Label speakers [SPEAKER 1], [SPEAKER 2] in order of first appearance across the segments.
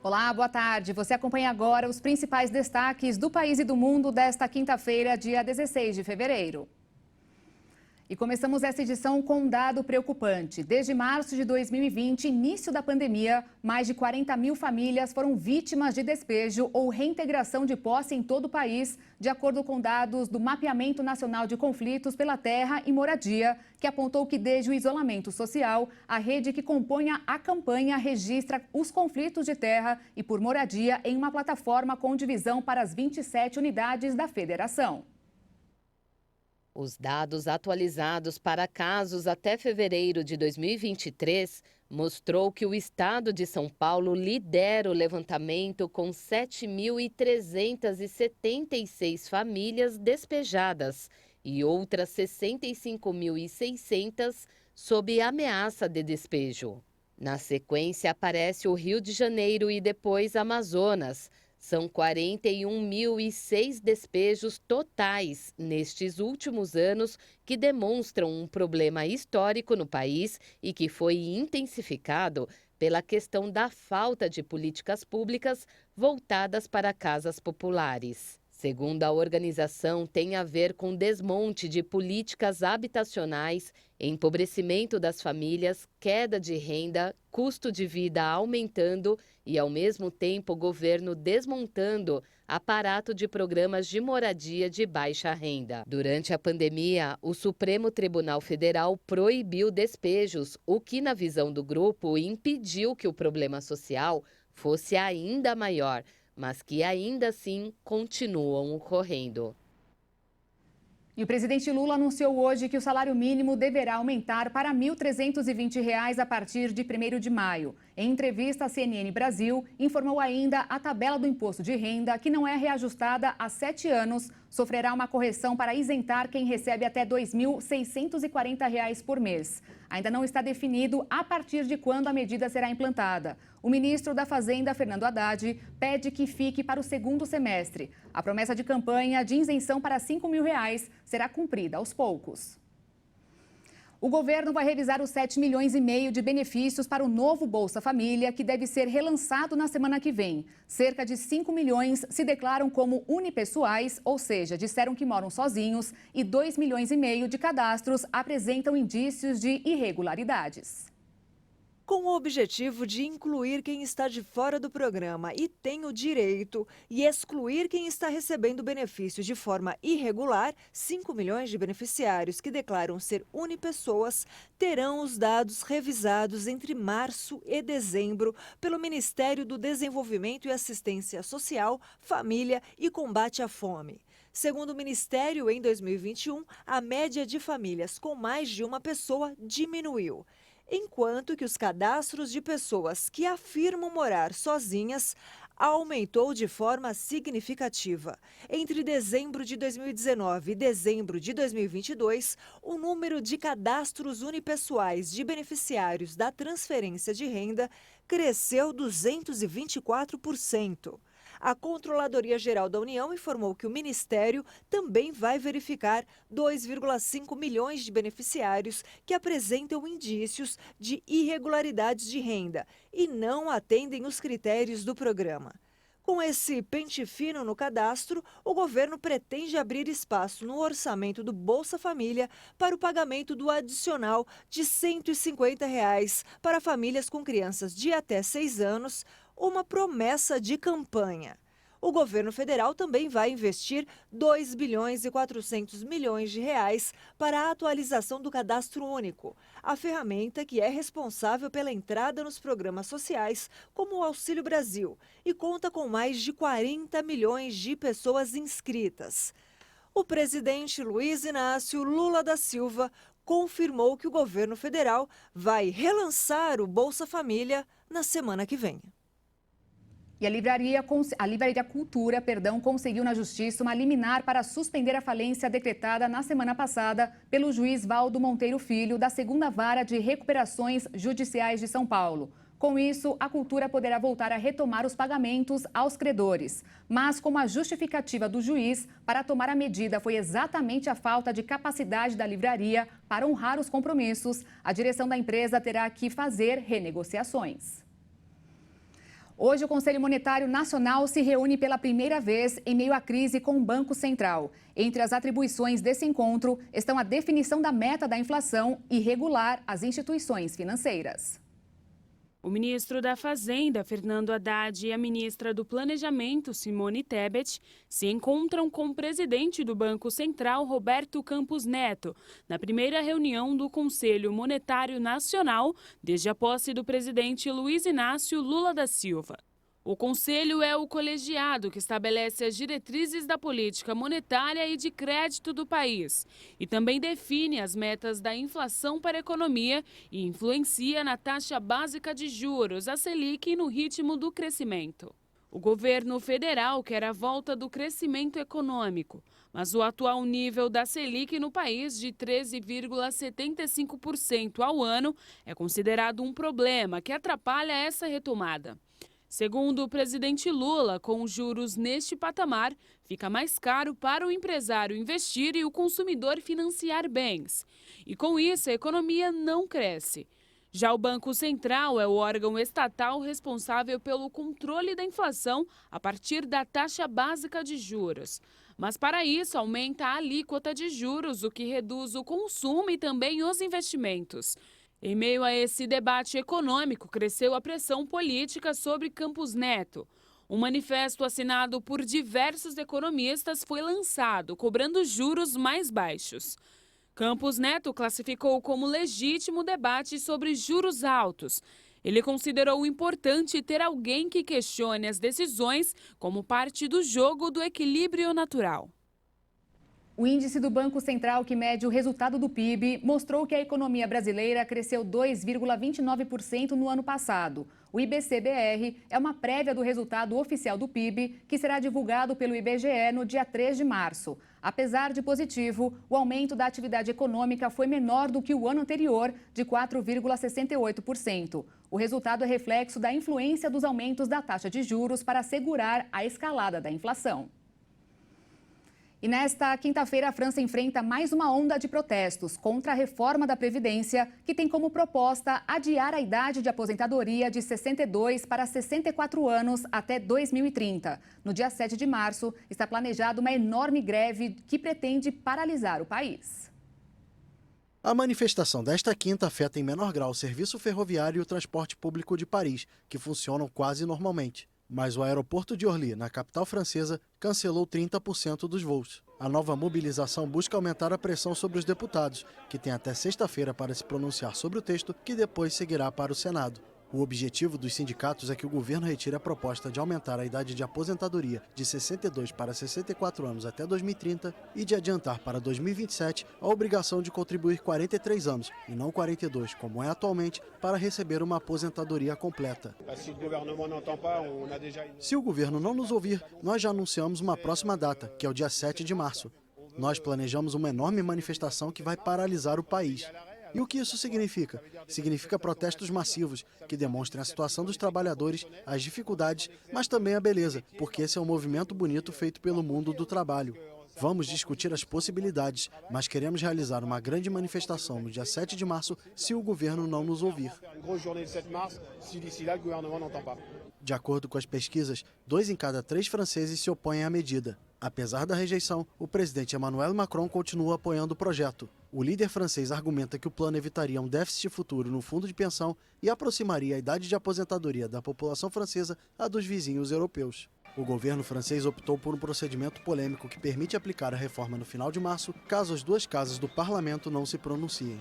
[SPEAKER 1] Olá, boa tarde. Você acompanha agora os principais destaques do país e do mundo desta quinta-feira, dia 16 de fevereiro. E começamos essa edição com um dado preocupante. Desde março de 2020, início da pandemia, mais de 40 mil famílias foram vítimas de despejo ou reintegração de posse em todo o país, de acordo com dados do Mapeamento Nacional de Conflitos pela Terra e Moradia, que apontou que desde o isolamento social, a rede que compõe a campanha registra os conflitos de terra e por moradia em uma plataforma com divisão para as 27 unidades da federação.
[SPEAKER 2] Os dados atualizados para casos até fevereiro de 2023 mostrou que o estado de São Paulo lidera o levantamento com 7.376 famílias despejadas e outras 65.600 sob ameaça de despejo. Na sequência aparece o Rio de Janeiro e depois Amazonas. São 41.006 despejos totais nestes últimos anos que demonstram um problema histórico no país e que foi intensificado pela questão da falta de políticas públicas voltadas para casas populares. Segundo a organização, tem a ver com desmonte de políticas habitacionais, empobrecimento das famílias, queda de renda, custo de vida aumentando e, ao mesmo tempo, o governo desmontando aparato de programas de moradia de baixa renda. Durante a pandemia, o Supremo Tribunal Federal proibiu despejos, o que, na visão do grupo, impediu que o problema social fosse ainda maior, mas que ainda assim continuam ocorrendo.
[SPEAKER 1] E o presidente Lula anunciou hoje que o salário mínimo deverá aumentar para R$ 1.320 a partir de 1º de maio. Em entrevista à CNN Brasil, informou ainda a tabela do imposto de renda, que não é reajustada há 7 anos, sofrerá uma correção para isentar quem recebe até R$ 2.640 por mês. Ainda não está definido a partir de quando a medida será implantada. O ministro da Fazenda, Fernando Haddad, pede que fique para o 2º semestre. A promessa de campanha de isenção para R$ 5.000 será cumprida aos poucos. O governo vai revisar os 7,5 milhões de benefícios para o novo Bolsa Família, que deve ser relançado na semana que vem. Cerca de 5 milhões se declaram como unipessoais, ou seja, disseram que moram sozinhos, e 2,5 milhões de cadastros apresentam indícios de irregularidades.
[SPEAKER 3] Com o objetivo de incluir quem está de fora do programa e tem o direito e excluir quem está recebendo benefícios de forma irregular, 5 milhões de beneficiários que declaram ser unipessoas terão os dados revisados entre março e dezembro pelo Ministério do Desenvolvimento e Assistência Social, Família e Combate à Fome. Segundo o Ministério, em 2021, a média de famílias com mais de uma pessoa diminuiu, enquanto que os cadastros de pessoas que afirmam morar sozinhas aumentou de forma significativa. Entre dezembro de 2019 e dezembro de 2022, o número de cadastros unipessoais de beneficiários da transferência de renda cresceu 224%. A Controladoria Geral da União informou que o Ministério também vai verificar 2,5 milhões de beneficiários que apresentam indícios de irregularidades de renda e não atendem os critérios do programa. Com esse pente fino no cadastro, o governo pretende abrir espaço no orçamento do Bolsa Família para o pagamento do adicional de R$ 150 para famílias com crianças de até 6 anos, uma promessa de campanha. O governo federal também vai investir 2 bilhões e 400 milhões de reais para a atualização do Cadastro Único, a ferramenta que é responsável pela entrada nos programas sociais, como o Auxílio Brasil, e conta com mais de 40 milhões de pessoas inscritas. O presidente Luiz Inácio Lula da Silva confirmou que o governo federal vai relançar o Bolsa Família na semana que vem.
[SPEAKER 1] E a Livraria Cultura, conseguiu na Justiça uma liminar para suspender a falência decretada na semana passada pelo juiz Valdo Monteiro Filho, da 2ª Vara de Recuperações Judiciais de São Paulo. Com isso, a Cultura poderá voltar a retomar os pagamentos aos credores. Mas, como a justificativa do juiz para tomar a medida foi exatamente a falta de capacidade da livraria para honrar os compromissos, a direção da empresa terá que fazer renegociações. Hoje, o Conselho Monetário Nacional se reúne pela primeira vez em meio à crise com o Banco Central. Entre as atribuições desse encontro estão a definição da meta da inflação e regular as instituições financeiras.
[SPEAKER 4] O ministro da Fazenda, Fernando Haddad, e a ministra do Planejamento, Simone Tebet, se encontram com o presidente do Banco Central, Roberto Campos Neto, na primeira reunião do Conselho Monetário Nacional, desde a posse do presidente Luiz Inácio Lula da Silva. O Conselho é o colegiado que estabelece as diretrizes da política monetária e de crédito do país e também define as metas da inflação para a economia e influencia na taxa básica de juros, a Selic, e no ritmo do crescimento. O governo federal quer a volta do crescimento econômico, mas o atual nível da Selic no país, de 13,75% ao ano, é considerado um problema que atrapalha essa retomada. Segundo o presidente Lula, com os juros neste patamar, fica mais caro para o empresário investir e o consumidor financiar bens. E com isso, a economia não cresce. Já o Banco Central é o órgão estatal responsável pelo controle da inflação a partir da taxa básica de juros. Mas para isso, aumenta a alíquota de juros, o que reduz o consumo e também os investimentos. Em meio a esse debate econômico, cresceu a pressão política sobre Campos Neto. Um manifesto assinado por diversos economistas foi lançado, cobrando juros mais baixos. Campos Neto classificou como legítimo o debate sobre juros altos. Ele considerou importante ter alguém que questione as decisões como parte do jogo do equilíbrio natural.
[SPEAKER 1] O índice do Banco Central, que mede o resultado do PIB, mostrou que a economia brasileira cresceu 2,29% no ano passado. O IBC-BR é uma prévia do resultado oficial do PIB, que será divulgado pelo IBGE no dia 3 de março. Apesar de positivo, o aumento da atividade econômica foi menor do que o ano anterior, de 4,68%. O resultado é reflexo da influência dos aumentos da taxa de juros para segurar a escalada da inflação. E nesta quinta-feira, a França enfrenta mais uma onda de protestos contra a reforma da Previdência, que tem como proposta adiar a idade de aposentadoria de 62 para 64 anos até 2030. No dia 7 de março, está planejada uma enorme greve que pretende paralisar o país.
[SPEAKER 5] A manifestação desta quinta afeta em menor grau o serviço ferroviário e o transporte público de Paris, que funcionam quase normalmente. Mas o aeroporto de Orly, na capital francesa, cancelou 30% dos voos. A nova mobilização busca aumentar a pressão sobre os deputados, que têm até sexta-feira para se pronunciar sobre o texto, que depois seguirá para o Senado. O objetivo dos sindicatos é que o governo retire a proposta de aumentar a idade de aposentadoria de 62 para 64 anos até 2030 e de adiantar para 2027 a obrigação de contribuir 43 anos, e não 42, como é atualmente, para receber uma aposentadoria completa. Se o governo não nos ouvir, nós já anunciamos uma próxima data, que é o dia 7 de março. Nós planejamos uma enorme manifestação que vai paralisar o país. E o que isso significa? Significa protestos massivos, que demonstrem a situação dos trabalhadores, as dificuldades, mas também a beleza, porque esse é um movimento bonito feito pelo mundo do trabalho. Vamos discutir as possibilidades, mas queremos realizar uma grande manifestação no dia 7 de março se o governo não nos ouvir. De acordo com as pesquisas, 2 em cada 3 franceses se opõem à medida. Apesar da rejeição, o presidente Emmanuel Macron continua apoiando o projeto. O líder francês argumenta que o plano evitaria um déficit futuro no fundo de pensão e aproximaria a idade de aposentadoria da população francesa à dos vizinhos europeus. O governo francês optou por um procedimento polêmico que permite aplicar a reforma no final de março, caso as 2 casas do parlamento não se pronunciem.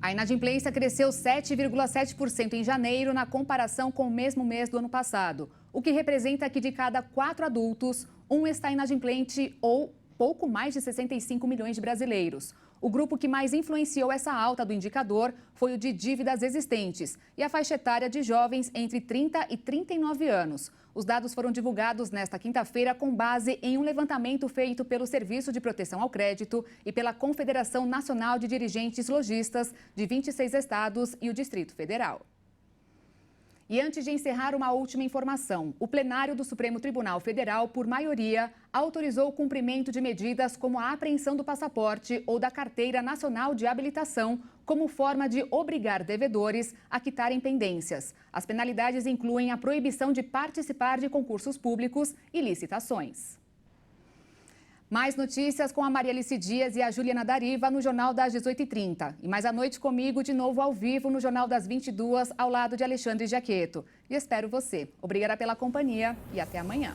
[SPEAKER 1] A inadimplência cresceu 7,7% em janeiro na comparação com o mesmo mês do ano passado, o que representa que de cada 4 adultos, 1 está inadimplente ou pouco mais de 65 milhões de brasileiros. O grupo que mais influenciou essa alta do indicador foi o de dívidas existentes e a faixa etária de jovens entre 30 e 39 anos. Os dados foram divulgados nesta quinta-feira com base em um levantamento feito pelo Serviço de Proteção ao Crédito e pela Confederação Nacional de Dirigentes Lojistas de 26 estados e o Distrito Federal. E antes de encerrar, uma última informação. O plenário do Supremo Tribunal Federal, por maioria, autorizou o cumprimento de medidas como a apreensão do passaporte ou da carteira nacional de habilitação como forma de obrigar devedores a quitarem pendências. As penalidades incluem a proibição de participar de concursos públicos e licitações. Mais notícias com a Maria Alice Dias e a Juliana Dariva no Jornal das 18h30. E mais à noite comigo, de novo ao vivo, no Jornal das 22h, ao lado de Alexandre Jaqueto. E espero você. Obrigada pela companhia e até amanhã.